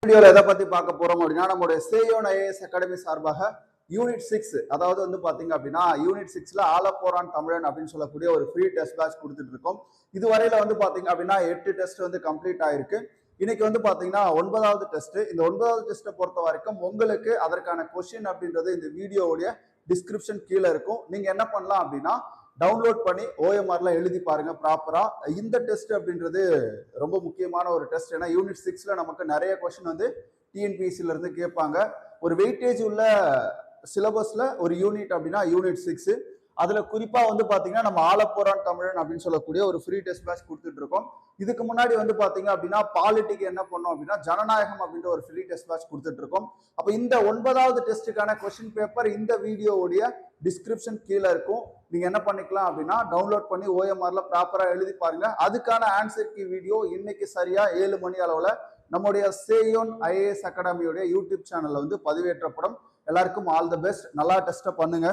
வீடியோல எதை பத்தி பார்க்க போறோம் அப்படின்னா நம்மளுடைய சேயோன் ஐஏஎஸ் அகாடமி சார்பாக யூனிட் 6 அதாவது வந்து பாத்தீங்க அப்படின்னா யூனிட் 6ல ஆலப்போரான் தமிழன் அப்படின்னு சொல்லக்கூடிய ஒரு ஃப்ரீ டெஸ்ட் பேட்ச் கொடுத்துட்டு இருக்கோம். இதுவரையில வந்து பாத்தீங்க அப்படின்னா 8 டெஸ்ட் வந்து கம்ப்ளீட் ஆயிருக்கு. இன்னைக்கு வந்து பாத்தீங்கன்னா 9வது டெஸ்ட். இந்த 9வது டெஸ்ட்டை பொறுத்த வரைக்கும் உங்களுக்கு அதற்கான கொஸ்டின் அப்படின்றது இந்த வீடியோவுடைய டிஸ்கிரிப்ஷன் கீழே இருக்கும். நீங்க என்ன பண்ணலாம் அப்படின்னா டவுன்லோட் பண்ணி ஓஎம்ஆர்ல எழுதி பாருங்க ப்ராப்பரா. இந்த டெஸ்ட் அப்படின்றது ரொம்ப முக்கியமான ஒரு டெஸ்ட். ஏன்னா யூனிட் 6ல நமக்கு நிறைய கொஸ்டின் வந்து டிஎன்பிஎஸ்சில இருந்து கேட்பாங்க. ஒரு வெயிட்டேஜ் உள்ள சிலபஸ்ல ஒரு யூனிட் அப்படின்னா யூனிட் 6. அதுல குறிப்பா வந்து பாத்தீங்கன்னா நம்ம ஆலப்போரான் தமிழன் அப்படின்னு சொல்லக்கூடிய ஒரு ஃப்ரீ டெஸ்ட் பேட்ச் கொடுத்துட்டு இருக்கோம். இதுக்கு முன்னாடி வந்து பாத்தீங்க அப்படின்னா பாலிட்டிக்கு என்ன பண்ணோம் அப்படின்னா ஜனநாயகம் அப்படின்ற ஒரு ஃப்ரீ டெஸ்ட் பேட்ச் கொடுத்துட்டு இருக்கோம். அப்ப இந்த 9வது டெஸ்ட்டுக்கான கொஸ்டின் பேப்பர் இந்த வீடியோவுடைய டிஸ்கிரிப்ஷன் கீழே இருக்கும். நீங்க என்ன பண்ணிக்கலாம் அப்படின்னா டவுன்லோட் பண்ணி ஓஎம்ஆர்ல ப்ராப்பரா எழுதி பாருங்க. அதுக்கான ஆன்சர் கீ வீடியோ இன்னைக்கு சரியா 7 மணி அளவுல நம்முடைய சேயோன் ஐஏஎஸ் அகாடமியோட யூடியூப் சேனல்ல வந்து பதிவேற்றப்படும். எல்லாருக்கும் ஆல் தி பெஸ்ட். நல்லா டெஸ்ட்டை பண்ணுங்க.